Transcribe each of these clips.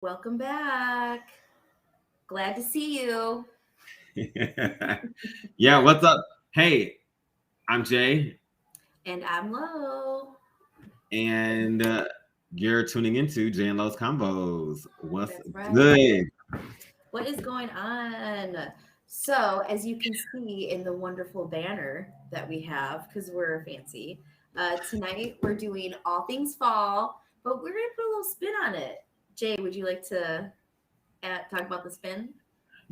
Welcome back. Glad to see you. Yeah, what's up? Hey, I'm Jay, And I'm Lo. and you're tuning into Jay and Lowe's Combos. What's That's right. good? What is going on? So, as you can see in the wonderful banner that we have, because we're fancy, tonight we're doing all things fall, but we're going to put a little spin on it. Jay, would you like to talk about the spin?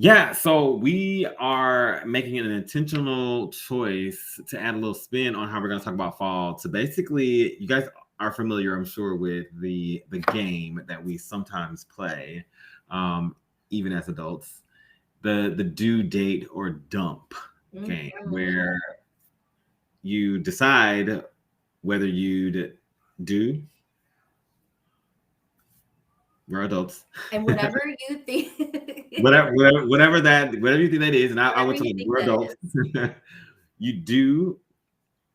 Yeah, so we are making an intentional choice to add a little spin on how we're going to talk about fall. To basically, you guys are familiar, I'm sure, with the game that we sometimes play, um, even as adults, the due date or dump game, Mhm. where you decide whether you'd do. We're adults. And whatever you think, Whatever you think that is, and I whatever would tell you them think we're that adults. is. you do,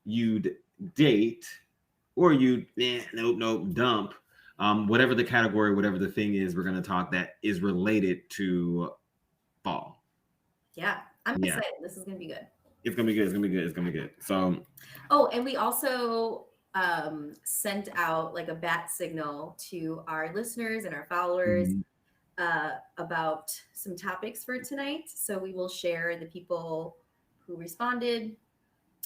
you'd date, or you nope, dump. Whatever the category, whatever the thing is, we're gonna talk that is related to fall. Yeah, I'm Yeah, excited. This is going to be good. it's gonna be good. It's gonna be good. It's gonna be good. So Oh, and we also sent out like a bat signal to our listeners and our followers mhm. about some topics for tonight. So we will share the people who responded.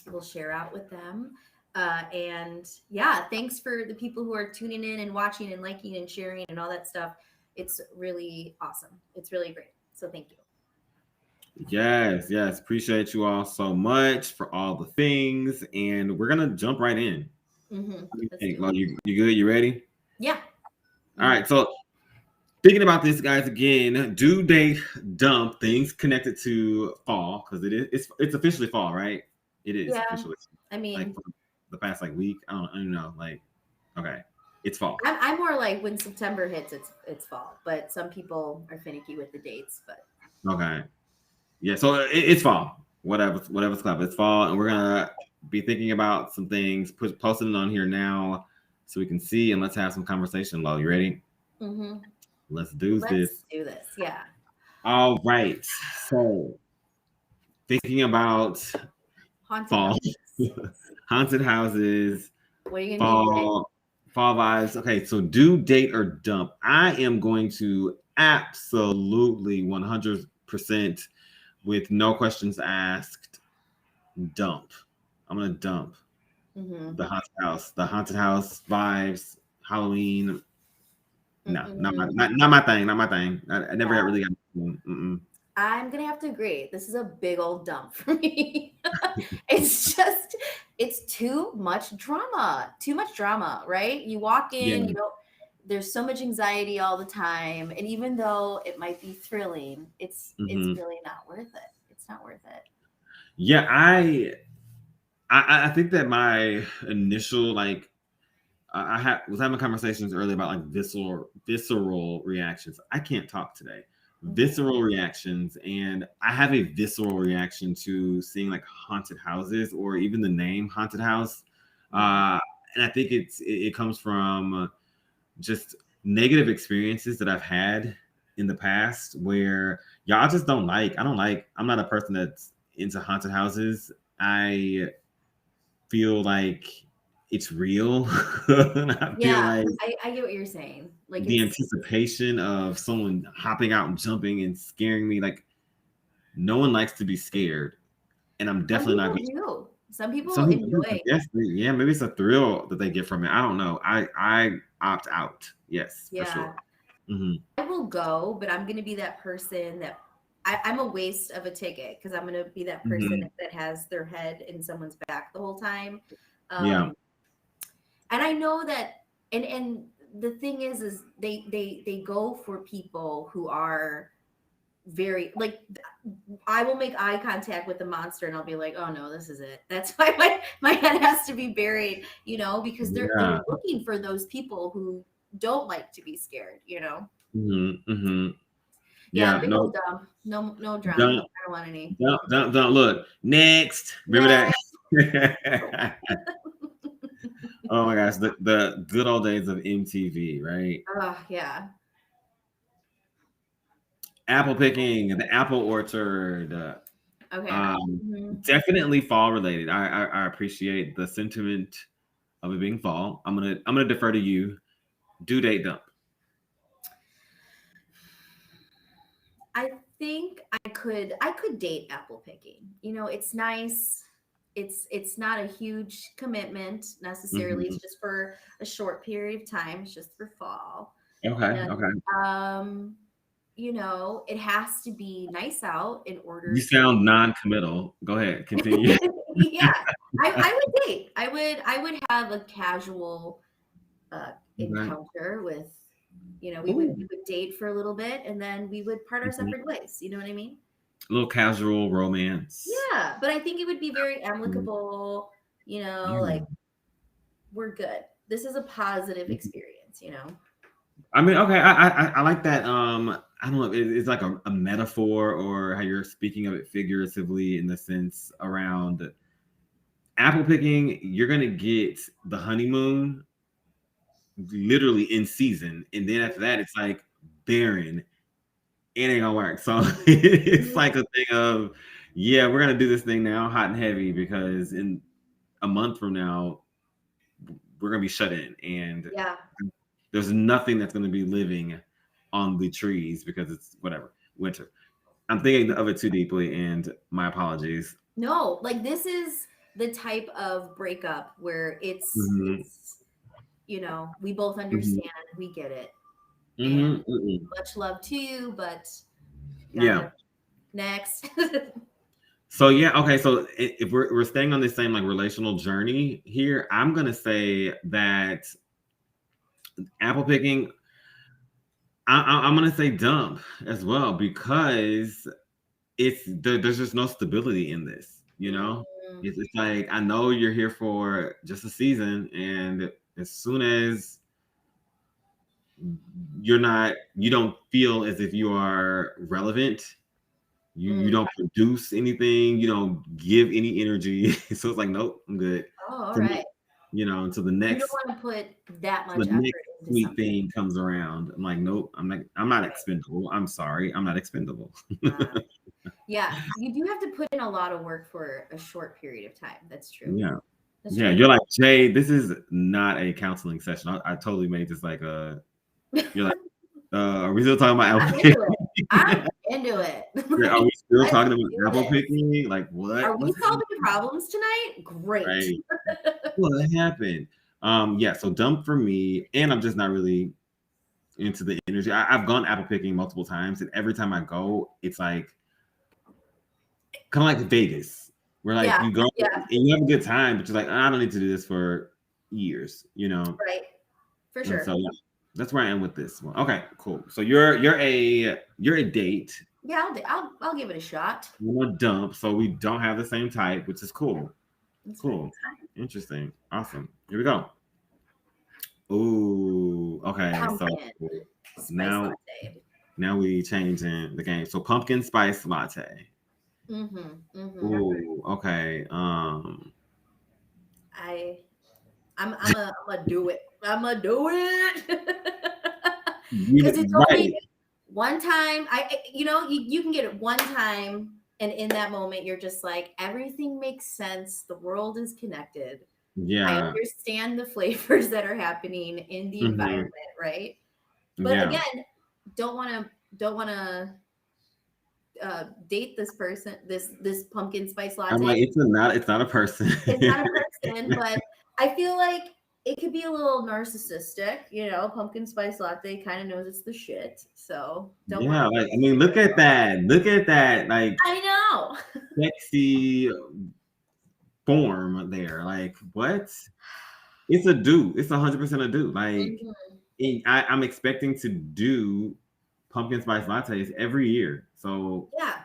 We'll share out with them. And yeah, thanks for the people who are tuning in and watching and liking and sharing and all that stuff. It's really awesome. It's really great. So thank you. Yes, yes. Appreciate you all so much for all the things, and we're gonna jump right in. Let's Hey, do it. well, you good? You ready? Yeah. All Mhm. right. So thinking about this, guys, again, do they dump things connected to fall? Because it's officially fall, right? It is Yeah. officially I like mean, for the past like week. I don't know. Like, okay, it's fall. I'm more like when September hits, it's fall. But some people are finicky with the dates. But Okay, yeah. So it's fall. Whatever's clever. It's fall, and we're gonna be thinking about some things. Posting it on here now so we can see, and let's have some conversation. Lo, you ready? hmm Let's do let's this. do this. Yeah, All right. So thinking about haunted fall, houses. haunted houses, What are you gonna do today? fall, fall vibes. Okay, so do, date, or dump. I am going to absolutely 100% with no questions asked dump. I'm gonna dump Mm-hmm. the haunted house vibes. Halloween. No, Mm-mm. not my thing. Not my thing. I never got Yeah, really got. Mm-mm. I'm gonna have to agree. This is a big old dump for me. it's just, it's too much drama. Too much drama, right? You walk Yeah. in, you know, there's so much anxiety all the time, and even though it might be thrilling, it's Hmm. really not worth it. It's not worth it. Yeah. I think that my initial like was having conversations earlier about like visceral reactions. I can't talk today. Mhm. Visceral reactions, and I have a visceral reaction to seeing like haunted houses or even the name haunted house. Mhm. Uh, and I think it comes from just negative experiences that I've had in the past where y'all just don't like. I don't like. I'm not a person that's into haunted houses. I feel like it's real. And I feel Yeah, like I get what you're saying. Like the it's anticipation of someone hopping out and jumping and scaring me, like no one likes to be scared. And I'm some definitely not people going do. Some to people some people do, I enjoy. guess. Yeah, maybe it's a thrill that they get from it. I don't know. I opt out. Yes, for Yeah, sure. Hmm. I will go, but I'm gonna be that person that I'm a waste of a ticket because I'm gonna be that person Hmm. that has their head in someone's back the whole time. Yeah. Um, and I know that, and the thing is they go for people who are very like I will make eye contact with the monster and I'll be like, oh no, this is it. That's why my head has to be buried, you know, because they're Yeah. looking for those people who don't like to be scared, you know. Hmm. Hmm. Yeah, Yeah. big No, old dump. No drama. don't, I don't want any. don't look. Next. Remember Next. that? Oh my gosh, the good old days of MTV, right? Oh yeah. Apple picking, the apple orchard. Okay. Um, Mhm. Definitely fall related. I appreciate the sentiment of it being fall. I'm gonna defer to you. Due date dump. I think I could date apple picking. It's nice. It's not a huge commitment necessarily. Hmm. It's just for a short period of time. It's just for fall. Okay, And okay. it has to be nice out in You order to sound non-committal. Go ahead, continue. yeah. I would date. I would have a casual uh Okay. encounter with we would Ooh. we would date for a little bit and then we would part our Mhm. separate ways. You know what I mean? A little casual romance. Yeah, but I think it would be very Mhm. amicable, Yeah. like we're good. This is a positive experience. I mean, okay, I like that. I don't know. It's like a metaphor, or how you're speaking of it figuratively in the sense around apple picking. You're gonna get the honeymoon literally in season, and then after that, it's like barren. It ain't gonna work. So it's Mhm. like a thing of, yeah, we're gonna do this thing now, hot and heavy, because in a month from now, we're gonna be shut in, and Yeah. there's nothing that's gonna be living on the trees because it's whatever winter. I'm thinking of it too deeply, and my apologies. No, like this is the type of breakup where it's Hmm. it's we both Hmm. understand, we get it. And Hmm. Hmm. much love to you, but Yeah. gotta next. So yeah, okay. So if we're staying on this same like relational journey here, I'm gonna say that apple picking. I'm gonna say dump as well, because there's just no stability in this. Mm, It's like, I know you're here for just a season, and as soon as you don't feel as if you are relevant, you mm. don't produce anything, you don't give any energy. So it's like, nope, I'm good. Oh, all To right. me, until the You don't next want to put that till much the effort next into sweet something. thing comes around. I'm like, nope, I'm not Right. expendable. I'm sorry, I'm not expendable. Yeah, you do have to put in a lot of work for a short period of time. That's true. Yeah. That's Yeah, true. you're like, Jay, this is not a counseling session. I totally made this like you're like, are we still talking about I'm apple into it. picking? I'm into it. Yeah, are Like, we still let's talking do about apple this. picking? Like, what? Are we What's solving happening? problems tonight? Great. Right. What happened? Yeah, so dump for me, and I'm just not really into the energy. I've gone apple picking multiple times, and every time I go, it's like kind of like Vegas, where like Yeah, you go yeah, and you have a good time, but you're like, I don't need to do this for years. right. For And sure. so yeah, that's where I am with this one. Okay, cool. So you're a date. Yeah, I'll give it a shot. I'm a dump, so we don't have the same type, which is cool. That's fine. Cool. Interesting. Awesome. Here we go. Ooh, okay. So Pumpkin spice now latte. now we changing the game. So pumpkin spice latte. Mm-hmm. Mm-hmm. Ooh, okay. I I'm a do it. I'm a do it. Because it's only Right. one time. You can get it one time, and in that moment, you're just like everything makes sense. The world is connected. I Yeah. understand the flavors that are happening in the Hmm. environment, right? But Yeah. again, don't want to date this person, this pumpkin spice I'm latte. like, it's not a person. It's not a person, but I feel like it could be a little narcissistic. Pumpkin spice latte kind of knows it's the shit, so don't want Yeah, to. like, I mean, look at that. Look at that, like, I know. sexy form there. Like, what? It's a do. It's 100% a do. Like, Mhm. I'm expecting to do pumpkin spice lattes every year. So Yeah,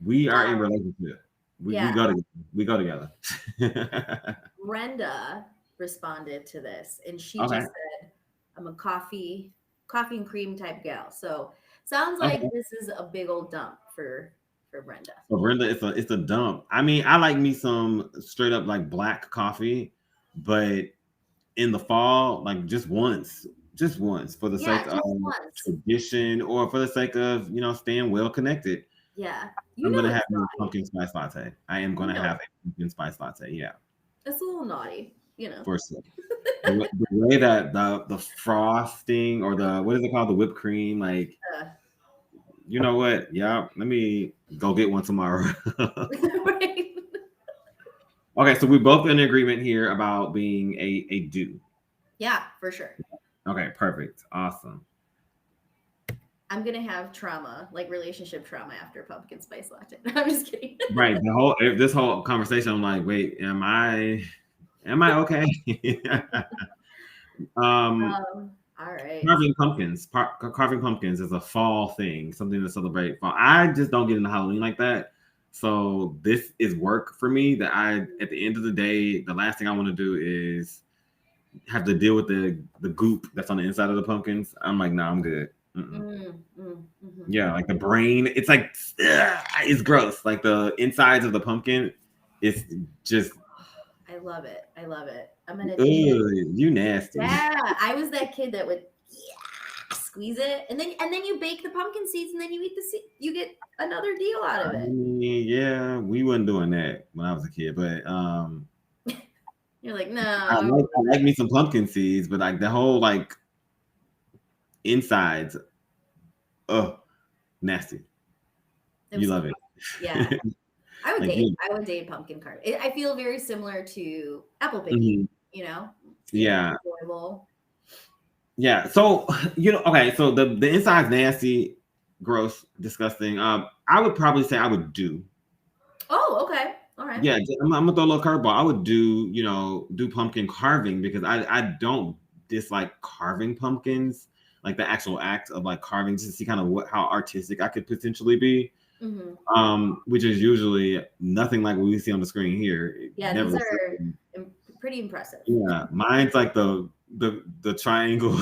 we are in well, relationship. We yeah. go together. We go together. Brenda responded to this, and she Okay. just said, "I'm a coffee and cream type gal." So sounds like Okay. this is a big old dump for Brenda. So Brenda, it's a dump. I mean, I like me some straight up like black coffee, but in the fall, like just once. just once for the Yeah, sake of just once. tradition or for the sake of staying well connected. Yeah. I'm You know gonna have it's a naughty. pumpkin spice latte. I am You gonna know have a pumpkin spice latte. Yeah, it's a little naughty, you know. for sure. The way that the frosting or the what is it called, the whipped cream, like Uh, you know what? Yeah, let me go get one tomorrow. right? Okay, so we both in agreement here about being a do. Yeah, for sure. Okay, perfect, awesome. I'm gonna have trauma, like relationship trauma after pumpkin spice latte. I'm just kidding. Right, this whole conversation, I'm like, wait, am I okay? um, All right. carving pumpkins is a fall thing, something to celebrate fall. I just don't get into Halloween like that. So this is work for me that at the end of the day, the last thing I want to do is have to deal with the goop that's on the inside of the pumpkins. I'm like, no, I'm good. Mm-mm. Mhm. Yeah, like the brain, it's like it's gross. Like the insides of the pumpkin, it's just I love it. I love it. I'm gonna take it. you nasty. Yeah, I was that kid that would squeeze it, and then you bake the pumpkin seeds, and then you eat the seed. You get another deal out I of it. mean, yeah, we wasn't doing that when I was a kid, but You're like, no, I like me some pumpkin seeds, but like the whole like insides, oh, nasty. it You was love fun. Yeah, it. Like you, I would date pumpkin carving. I feel very similar to apple picking. mhm. You know, Yeah, enjoyable. yeah. So okay. So the inside's nasty, gross, disgusting. I would probably say I would do. Oh, okay, all right. Yeah, I'm gonna throw a little curveball. I would do pumpkin carving because I don't dislike carving pumpkins, like the actual act of like carving, just to see kind of how artistic I could potentially be. Hmm. Which is usually nothing like what we see on the screen here. It Yeah, never these looks are like. pretty impressive. Yeah, mine's like the triangle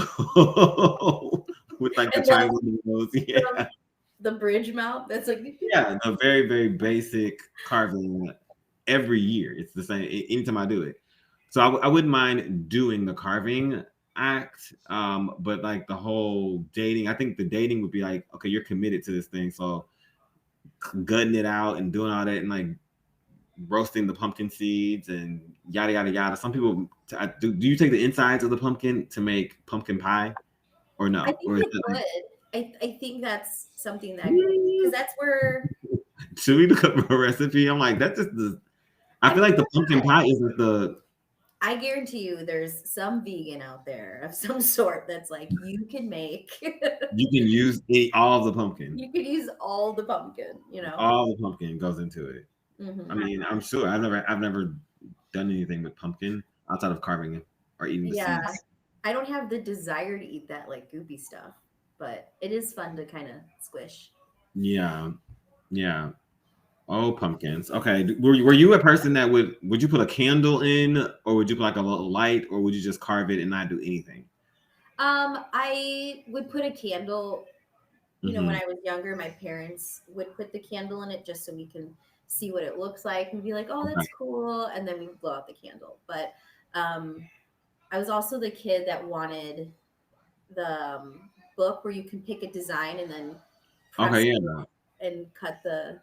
with like the And the, triangle nose. the Yeah, the bridge mouth. That's like, yeah, the very very basic carving. Every year, it's the same. Anytime I do it, so I wouldn't mind doing the carving act. But like the whole dating, I think the dating would be like, okay, you're committed to this thing, so gutting it out and doing all that and like roasting the pumpkin seeds and yada yada yada. Some people do you take the insides of the pumpkin to make pumpkin pie or I no? think Or is I it like, could. I think that's something that because that's where should we look up a recipe? I'm like, that's just the. I I feel mean, like the pumpkin pie isn't the. I guarantee you there's some vegan out there of some sort that's like you can make You can use all of the pumpkin. you could use all the pumpkin, you know. All the pumpkin goes into it. I Hmm. mean, I'm sure I've never done anything with pumpkin outside of carving it or eating the Yeah, seeds. I don't have the desire to eat that like goopy stuff, but it is fun to kind of squish. Yeah, yeah. Oh, pumpkins. Okay. Were you a person that would you put a candle in, or would you put like a little light, or would you just carve it and not do anything? I would put a candle. You know, when Hmm. I was younger, my parents would put the candle in it just so we can see what it looks like and be like, "Oh, Okay. that's cool," and then we would blow out the candle. But um, I was also the kid that wanted the book where you can pick a design and then Okay. press it Yeah. and cut the.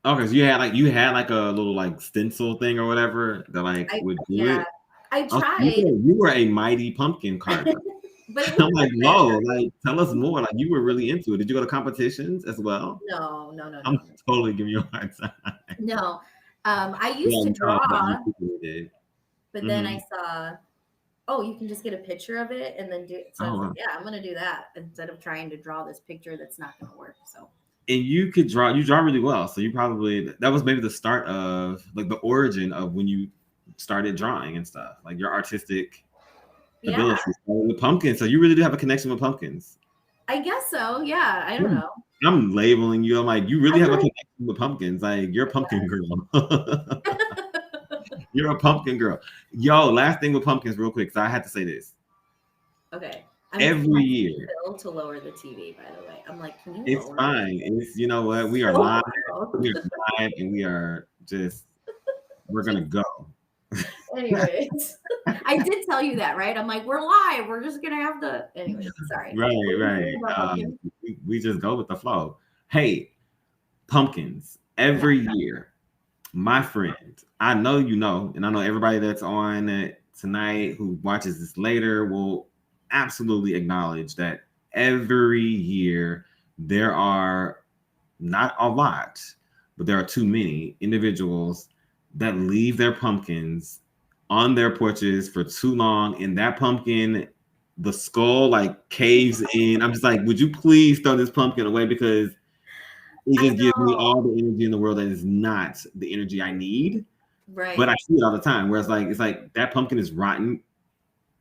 Okay. So you had like a little like stencil thing or whatever that like I would do Yeah, it. I Oh, so you tried, were, you were a mighty pumpkin carver. but it I'm wouldn't like, look whoa, better. like tell us more. Like you were really into it. Did you go to competitions as well? No, no, no, I'm no, totally giving you a hard time. no. I used Yeah, to no, but you draw, secretly did. but then I Hmm. saw, oh, you can just get a picture of it and then do it. So I Oh, was like, wow. yeah, I'm gonna do that instead of trying to draw this picture that's not gonna work. So And you draw really well. So you probably that was maybe the start of like the origin of when you started drawing and stuff. Like your artistic yeah, ability started with pumpkins. So you really do have a connection with pumpkins. I guess so. Yeah, I don't I'm, know. I'm labeling you. I'm like, you really I'm have a like, connection with pumpkins. Like you're a pumpkin girl. You're a pumpkin girl. Yo, last thing with pumpkins, real quick, because I had to say this. okay. I'm Every texting year, Phil to lower the TV. By the way, I'm like, can you it's lower it? fine. It's you know what? We are So live. loud. We are live and we're gonna go. Anyways, I did tell you that, right? I'm like, we're live. We're just gonna have to. Anyways, sorry. Right, What were you right. saying about pumpkins? We just go with the flow. Hey, pumpkins Yeah. every year. My friend, I know you know, and I know everybody that's on it tonight who watches this later will absolutely acknowledge that every year there are not a lot, but there are too many individuals that leave their pumpkins on their porches for too long, and that pumpkin, the skull like caves in. I'm just like, would you please throw this pumpkin away because it I just gives me know. all the energy in the world that is not the energy I need. But I Right. see it all the time. Whereas like it's like that pumpkin is rotten.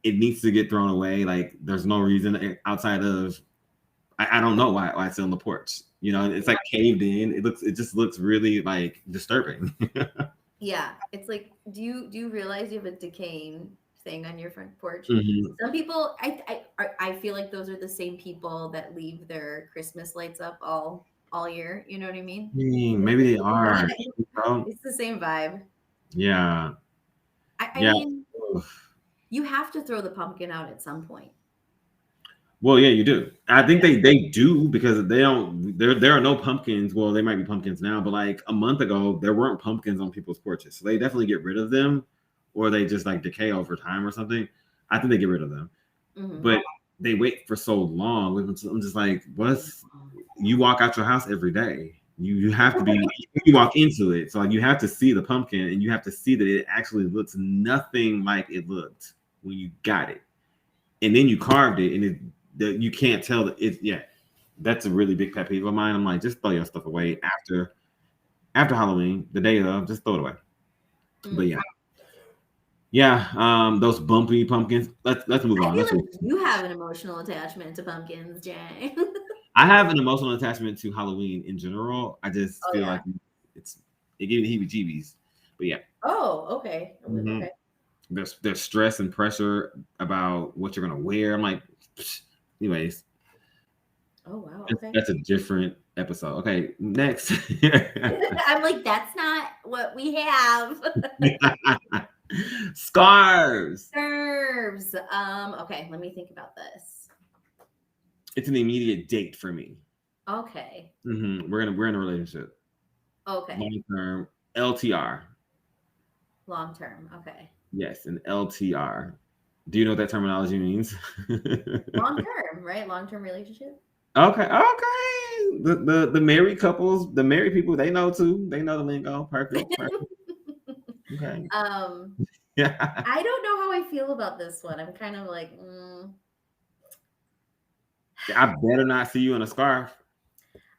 It needs to get thrown away. Like there's no reason outside of I don't know why it's on the porch. You know, it's like caved in. It just looks really like disturbing. Yeah. It's like, do you realize you have a decaying thing on your front porch? Mhm. Some people, I feel like those are the same people that leave their Christmas lights up all year. You know what I mean? It's Maybe the they same are. vibe. It's the same vibe. Yeah. I Yeah. mean, you have to throw the pumpkin out at some point. Well, yeah, you do. I think they do because they don't. There are no pumpkins. Well, they might be pumpkins now, but like a month ago, there weren't pumpkins on people's porches. So they definitely get rid of them, or they just like decay over time or something. I think they get rid of them, Hmm. but they wait for so long. I'm just like, what's you walk out your house every day. You have to be you walk into it. So like you have to see the pumpkin and you have to see that it actually looks nothing like it looked when you got it. And then you carved it and you can't tell that it's yeah. That's a really big pet peeve of mine. I'm like, just throw your stuff away after Halloween, the day of, just throw it away. But Mm. yeah. Yeah, those bumpy pumpkins. Let's move I on. feel Let's like move. you have an emotional attachment to pumpkins, Jay. I have an emotional attachment to Halloween in general. I just Oh feel yeah. like it's it gave me heebie-jeebies. But yeah, Oh, okay. mhm. Okay. There's stress and pressure about what you're gonna wear. I'm like, psh. Anyways, Oh wow. that's, Okay. that's a different episode. Okay, next. I'm like, that's not what we have. Scarves. Nerves. Okay, let me think about this. It's an immediate date for me. Okay. We're in a relationship, Okay. long term, LTR. Long term. Okay. Yes, an LTR. Do you know what that terminology means? Long term, right? Long term relationship. Okay, okay. The married couples, the married people, they know too. They know the lingo. Perfect, perfect. Okay. um, Yeah. I don't know how I feel about this one. I'm kind of like, I better not see you in a scarf.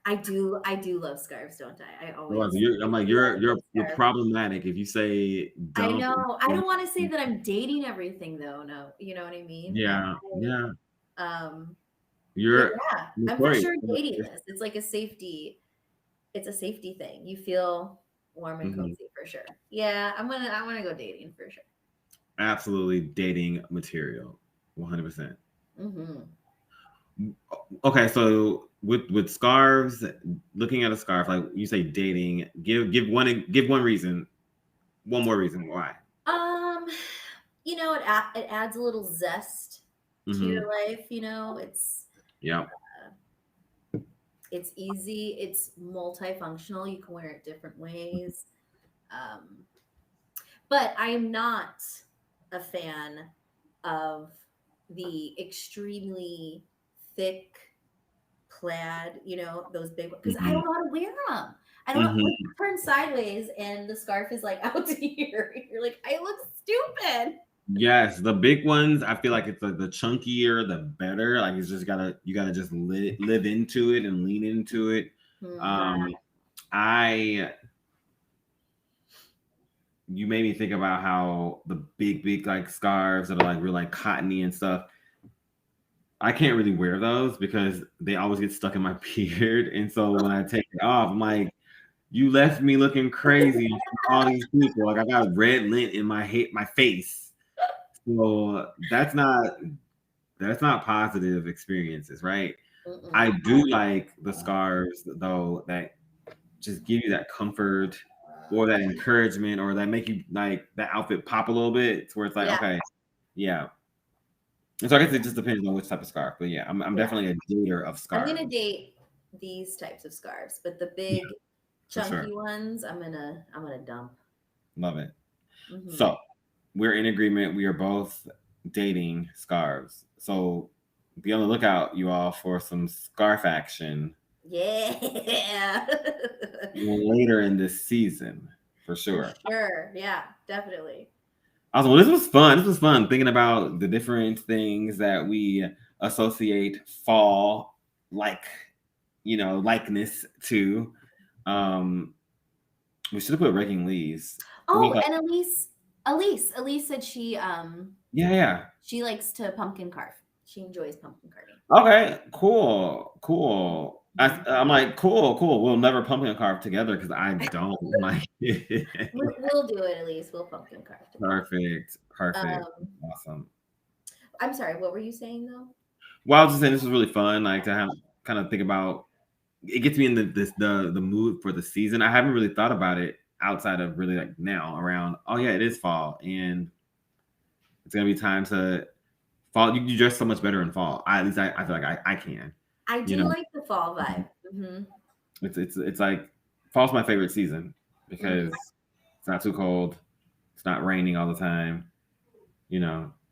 I do love scarves, don't I? I Well, always I'm like love a good you're scarf. problematic if you say I don't. know. I don't want to say that I'm dating everything though. No, you know what I mean? Yeah, yeah. Um, but You're yeah, I'm for notorious. sure dating this. It's like a safety. It's a safety thing. You feel warm and Mhm. cozy for sure. Yeah, I'm gonna go dating for sure. Absolutely dating material. 100%. Hmm. Okay, so with scarves, looking at a scarf, like you say dating, give one reason, one more reason why. Um, it adds a little zest to your Hmm. life. Yeah. It's easy. It's multifunctional. You can wear it different ways. Um, but I am not a fan of the extremely thick plaid, those big ones, because I Hmm. don't know how to wear them. I don't know, like, Hmm. turn sideways and the scarf is like out to here. You're like, I look stupid. Yes, the big ones. I feel like it's the chunkier, the better. Like it's just you gotta just live into it and lean into it. Hmm. Um, I you made me think about how the big like scarves that are like real like cottony and stuff. I can't really wear those because they always get stuck in my beard. And so when I take it off, I'm like, you left me looking crazy in front of all these people. Like I got red lint in my face. So that's not positive experiences, right? I Mm-mm. do like the scarves though that just give you that comfort or that encouragement or that make you like that outfit pop a little bit to where it's like, Yeah. okay. Yeah. And so I guess it just depends on which type of scarf. But yeah, I'm Yeah. definitely a dater of I'm gonna scarves. date these types of scarves, but the Yeah, big for sure. chunky ones, I'm gonna dump. Love it. Hmm. So we're in agreement. We are both dating scarves. So be on the lookout, you all, for some scarf action Yeah. later in this season, for For sure. sure. Yeah, definitely. Awesome. Well, this was fun. This was fun thinking about the different things that we associate fall like, likeness to. Um, we should have put raking leaves. What do you Oh, call? and Elise said Yeah, yeah. she likes to pumpkin carve. She enjoys pumpkin carving. Okay, cool, cool. Mhm. I'm like, cool, cool. We'll never pumpkin carve together because I don't like it. We'll do it, Elise. We'll pumpkin carve together. Perfect, perfect, Um, awesome. I'm sorry, what were you saying though? Well, I was just saying this was really fun. Like to have kind of think about. It gets me in the mood for the season. I haven't really thought about it outside of really like now around. Oh yeah, it is fall, and it's gonna be time to fall. You dress so much better in fall. At least I feel like I can. I You do know, like the fall vibe. Hmm. it's like fall's my favorite season Hmm. because it's not too cold. It's not raining all the time.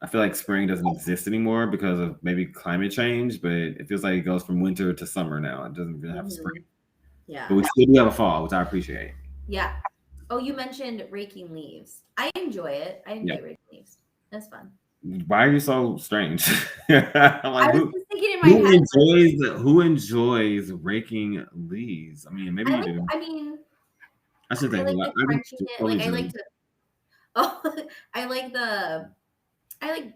I feel like spring doesn't exist anymore because of maybe climate change, but it feels like it goes from winter to summer now. It doesn't really have spring, Hmm. Yeah. but we still do have a fall, which I appreciate. Yeah. Oh, you mentioned raking leaves. I enjoy it. I Yeah. enjoy raking leaves. That's fun. Why are you so strange? I'm I like, was who just thinking in my who head, like, enjoys raking leaves? I mean, maybe you do. I mean, I should I say like who. the I crunching it. Like totally I like do. to oh I like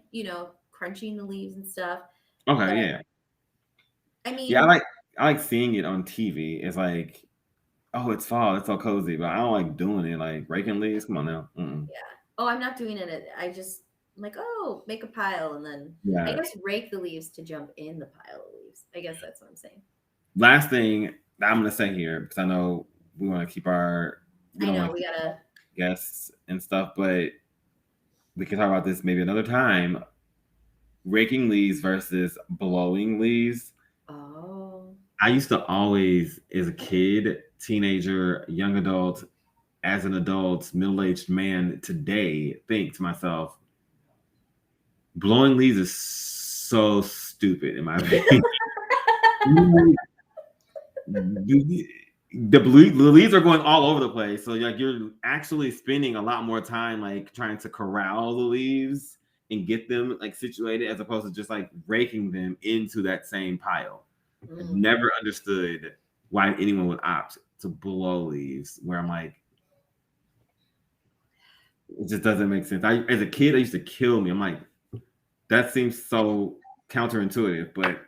crunching the leaves and stuff. But Okay, yeah, I yeah. I mean, like I like seeing it on TV. It's like, oh, it's fall. It's so cozy, but I don't like doing it. Like raking leaves. Come on now. Mm-mm. yeah. Oh, I'm not doing it. I just I'm like, oh, make a pile and then I Yeah. guess rake the leaves to jump in the pile of leaves. I guess that's what I'm saying. Last thing that I'm gonna say here, because I know we want to keep we I don't know want to we keep gotta. guests and stuff, but we can talk about this maybe another time. Raking leaves versus blowing leaves. Oh. I used to always, as a kid, teenager, young adult, as an adult, middle aged man today, think to myself, blowing leaves is so stupid, in my opinion. The leaves are going all over the place. So like you're actually spending a lot more time like trying to corral the leaves and get them like situated as opposed to just like raking them into that same pile. I've Mm. never understood why anyone would opt to blow leaves. Where I'm like, it just doesn't make sense. As a kid, it used to kill me. I'm like, that seems so counterintuitive, but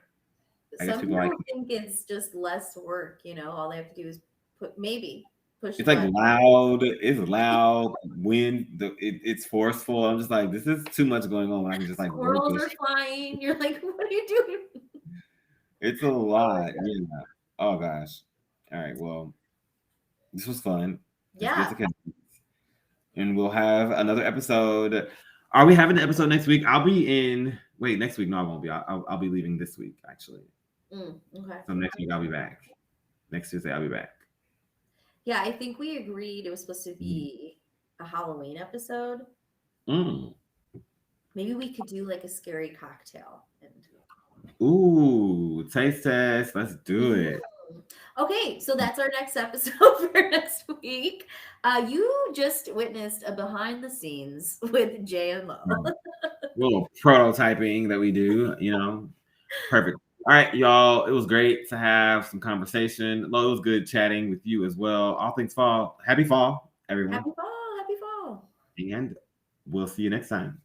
I guess Some people like people think it's just less work, all they have to do is maybe push it's the like button. loud. It's loud. Wind. It's forceful. I'm just like, this is too much going on. I can just like work Squirrels this. are flying. You're like, what are you doing? It's a Oh my lot. god. Yeah. Oh gosh. All right. Well, this was fun. It's good Yeah. to catch. And we'll have another episode. Are we having an episode next week? I'll be in. Wait, next week? No, I won't be. I'll be leaving this week actually. Okay. So next week I'll be back. Next Tuesday I'll be back. Yeah, I think we agreed it was supposed to be a Halloween episode. Mm. Maybe we could do like a scary cocktail and Ooh, taste test. Let's do Mhm. it. Okay, so that's our next episode for next week. You just witnessed a behind the scenes with Jay and Lo. Little prototyping that we do. Perfect. All right, y'all. It was great to have some conversation. Lo, it was good chatting with you as well. All things fall. Happy fall, everyone. Happy fall, happy fall. And we'll see you next time.